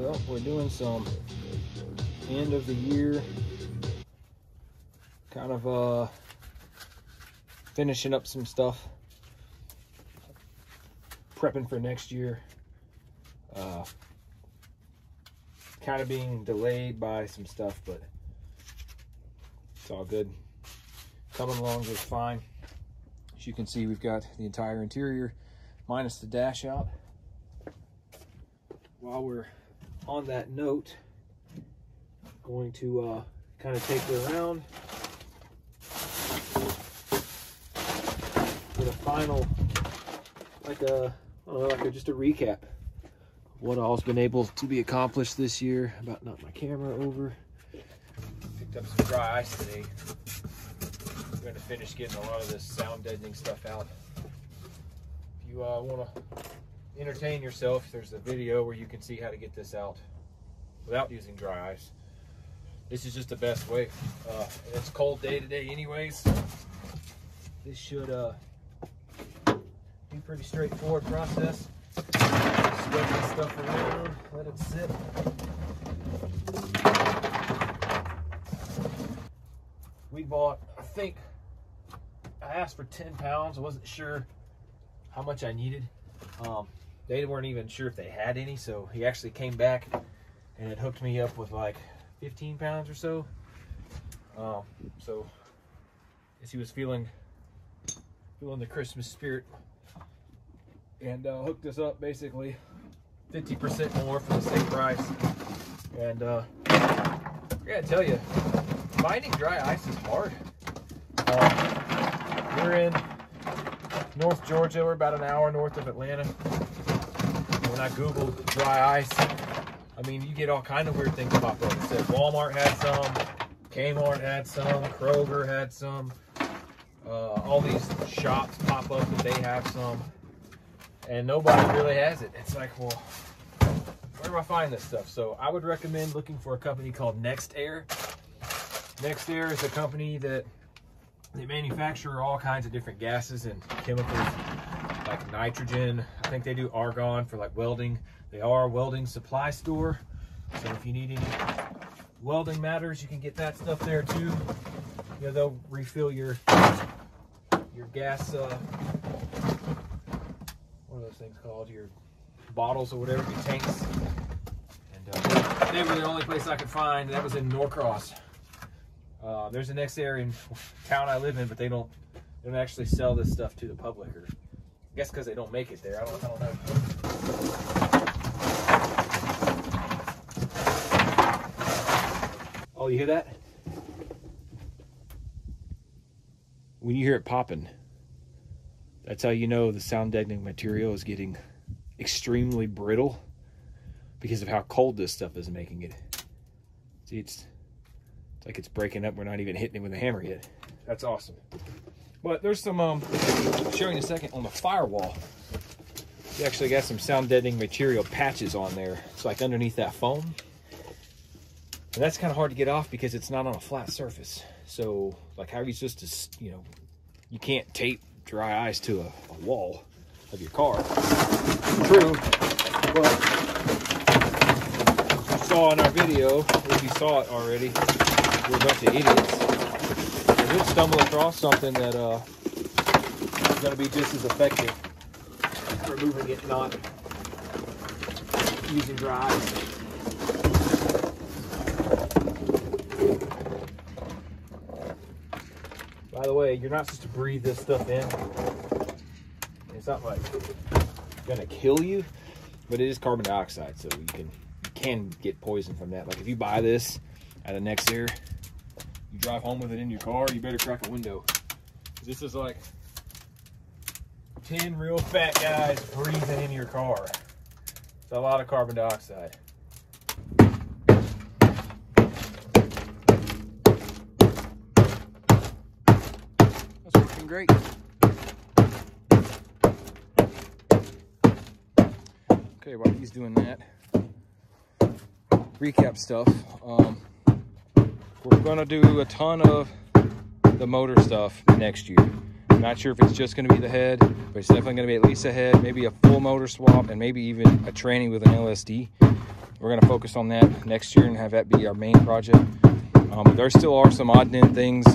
Well, we're doing some end of the year kind of finishing up some stuff, prepping for next year. Kind of being delayed by some stuff, but it's all good. Coming along just fine. As you can see, we've got the entire interior minus the dash out. While we're on that note, I'm going to kind of take it around with a final, just a recap of what all's been able to be accomplished this year. About knocked my camera over. Picked up some dry ice today. I'm going to finish getting a lot of this sound deadening stuff out. If you want to entertain yourself, there's a video where you can see how to get this out without using dry ice. This is just the best way. It's a cold day today anyways. This should be pretty straightforward process. Spread this stuff around, let it sit. We bought, I think, I asked for 10 pounds. I wasn't sure how much I needed. They weren't even sure if they had any, so he actually came back and it hooked me up with like 15 pounds or so. So as he was feeling the Christmas spirit, and hooked us up basically 50% more for the same price. And I gotta tell you, finding dry ice is hard. We're in North Georgia. We're about an hour north of Atlanta. When I Googled dry ice, I mean, you get all kind of weird things pop up. It said Walmart had some, Kmart had some, Kroger had some. All these shops pop up that they have some, and nobody really has it. It's like, well, where do I find this stuff? So I would recommend looking for a company called NextAir. NextAir is a company that they manufacture all kinds of different gases and chemicals, like nitrogen. I think they do argon for like welding. They are a welding supply store, so if you need any welding matters, you can get that stuff there too. You know, they'll refill your gas, what are those things called? Your bottles or whatever, your tanks. And they were the only place I could find. That was in Norcross. There's a NextAir in town I live in, but they don't actually sell this stuff to the public, or I guess because they don't make it there. I don't know. Oh, you hear that? When you hear it popping, that's how you know the sound deadening material is getting extremely brittle because of how cold this stuff is making it. See, it's like it's breaking up. We're not even hitting it with a hammer yet. That's awesome. But there's some, I'll show you in a second, on the firewall. You actually got some sound deadening material patches on there. It's like underneath that foam. And that's kind of hard to get off because it's not on a flat surface. So, like, how are you supposed to, you know, you can't tape dry ice to a wall of your car. True, but you saw in our video, if you saw it already, we're a bunch of idiots. I did stumble across something that is going to be just as effective removing it, not using dry ice. By the way, you're not supposed to breathe this stuff in. It's not like gonna kill you, but it is carbon dioxide, so you can get poison from that. Like if you buy this at a NextAir, you drive home with it in your car, you better crack a window. This is like 10 real fat guys breathing in your car. It's a lot of carbon dioxide. Great. Okay, while he's doing that, recap stuff. We're gonna do a ton of the motor stuff next year. I'm not sure if it's just gonna be the head, but it's definitely gonna be at least a head, maybe a full motor swap, and maybe even a tranny with an LSD. we're going to focus on that next year and have that be our main project. There still are some odd end things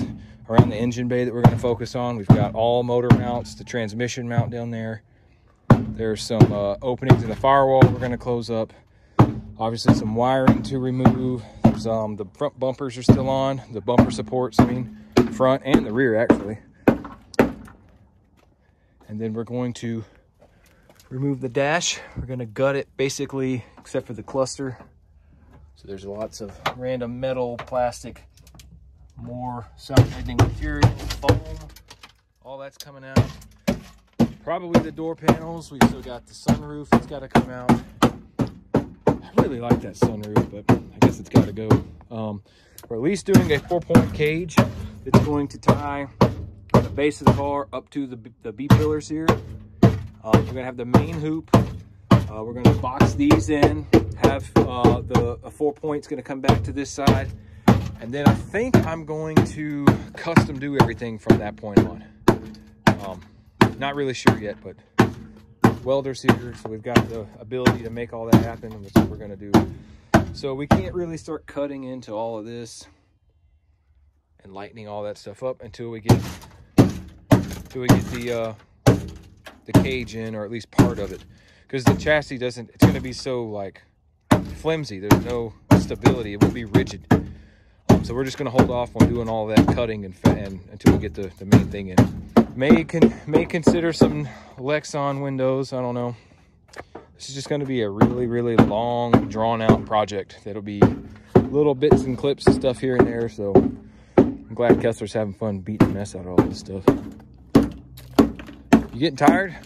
around the engine bay that we're going to focus on. We've got all motor mounts, the transmission mount down there. There's some openings in the firewall we're going to close up. Obviously some wiring to remove. There's the front bumpers are still on, the bumper supports, I mean, front and the rear actually. And then we're going to remove the dash. We're going to gut it basically, except for the cluster. So there's lots of random metal, plastic, more sound-deadening material, foam. All that's coming out. Probably the door panels. We've still got the sunroof that's got to come out. I really like that sunroof, but I guess it's got to go. We're at least doing a 4-point cage that's going to tie the base of the car up to the B pillars here. We're going to have the main hoop. We're going to box these in, have a 4 point's going to come back to this side. And then I think I'm going to custom do everything from that point on. Not really sure yet, but welders here, so we've got the ability to make all that happen, and that's what we're going to do. So we can't really start cutting into all of this and lightening all that stuff up until we get the cage in, or at least part of it, because the chassis doesn't, it's going to be so like flimsy, there's no stability, it will be rigid. So we're just going to hold off on doing all that cutting and until we get the main thing in. May consider some Lexan windows, I don't know. This is just going to be a really long, drawn out project. That'll be little bits and clips and stuff here and there, so I'm glad Kessler's having fun beating the mess out of all this stuff. You getting tired?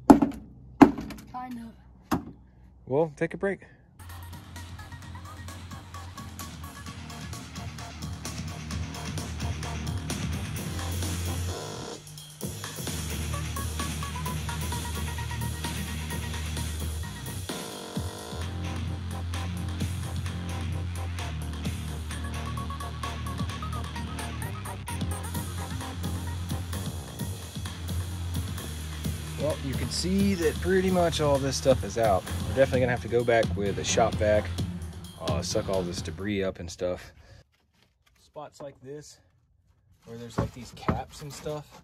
Kind of. Well, take a break. Well, you can see that pretty much all this stuff is out. We're definitely gonna have to go back with a shop vac, suck all this debris up and stuff. Spots like this, where there's like these caps and stuff,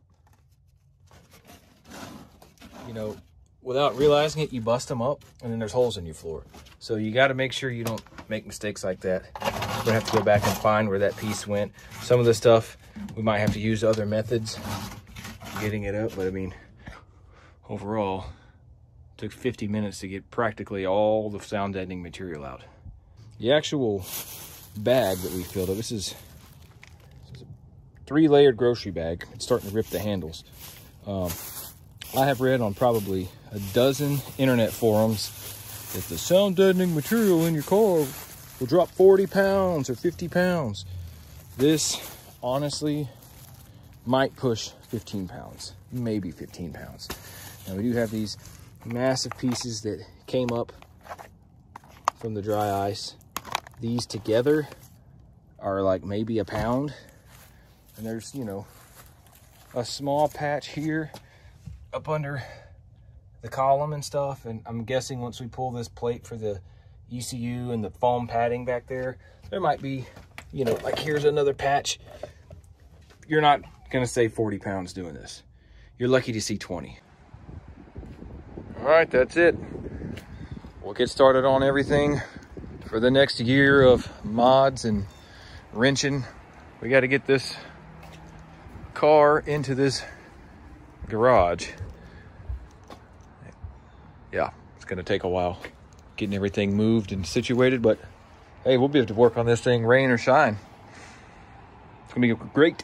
you know, without realizing it, you bust them up and then there's holes in your floor. So you gotta make sure you don't make mistakes like that. We're gonna have to go back and find where that piece went. Some of the stuff, we might have to use other methods getting it up, but I mean, overall, it took 50 minutes to get practically all the sound deadening material out. The actual bag that we filled up, this is a 3-layered grocery bag. It's starting to rip the handles. I have read on probably a dozen internet forums that the sound deadening material in your car will drop 40 pounds or 50 pounds. This, honestly, might push 15 pounds, maybe 15 pounds. Now we do have these massive pieces that came up from the dry ice. These together are like maybe a pound. And there's, you know, a small patch here up under the column and stuff. And I'm guessing once we pull this plate for the ECU and the foam padding back there, there might be, you know, like here's another patch. You're not gonna save 40 pounds doing this. You're lucky to see 20. All right, that's it. We'll get started on everything for the next year of mods and wrenching. We got to get this car into this garage. Yeah, it's going to take a while getting everything moved and situated, but hey, we'll be able to work on this thing rain or shine. It's going to be great.